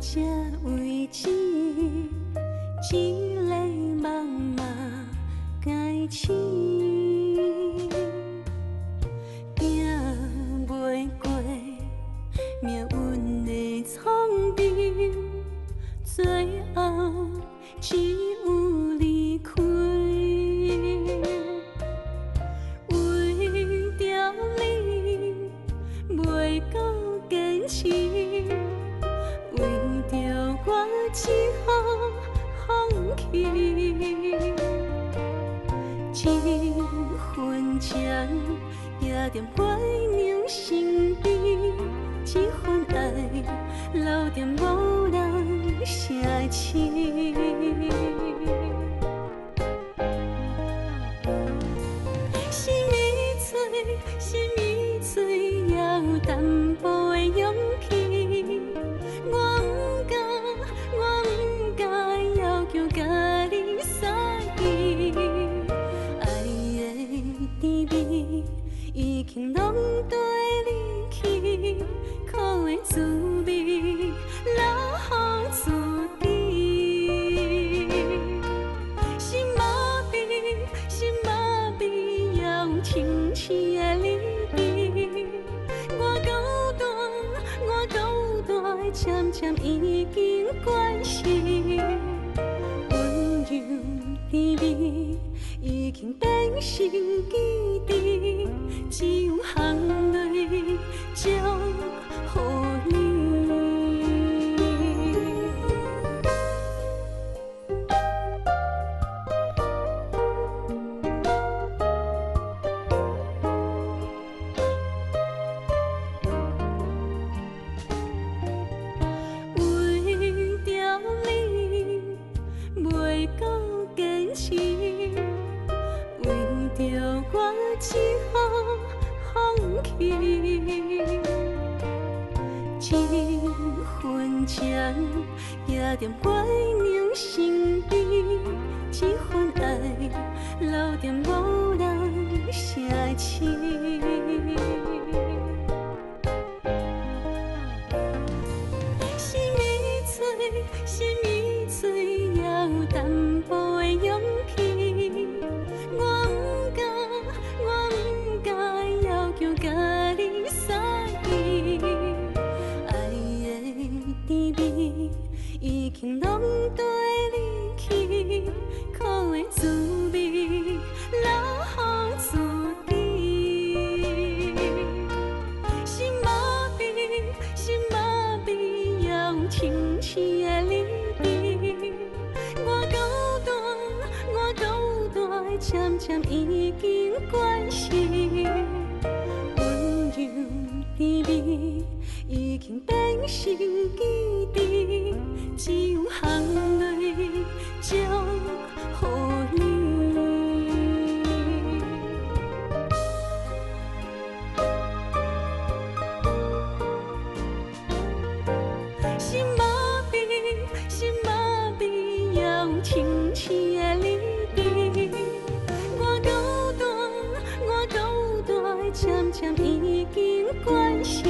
这位置，一个梦嘛该醒，行袂过命运的苍白，最后只有离开。为着你，袂够坚持。为着我只好放弃，一分情也踮月娘身边，一份爱留在无人舍弃。心已碎，心已碎，也有淡薄的勇气。我不敢要求甲你相依，爱的甜蜜已经拢跟离去，苦的滋味留予自己。心麻痹，心麻痹，也有清醒的离别。我够大，渐渐已经惯势，温柔甜蜜已经变成记忆，只有含泪祝福你。袂够坚持，为着我只好放弃。一份情也踮月娘身边，一份爱留在无人舍弃。心已碎，心已碎，也有淡薄的勇气。我不敢要求甲你相依，爱的甜蜜已经拢跟离去，苦的滋味留予自己。心麻痹，心麻痹，也有清醒的离别。我够大，渐渐已经惯势，温柔甜蜜已经变成记忆，只有含泪祝福你。心麻痹，心麻痹，也有清醒的离别。我够大，渐渐已经惯势。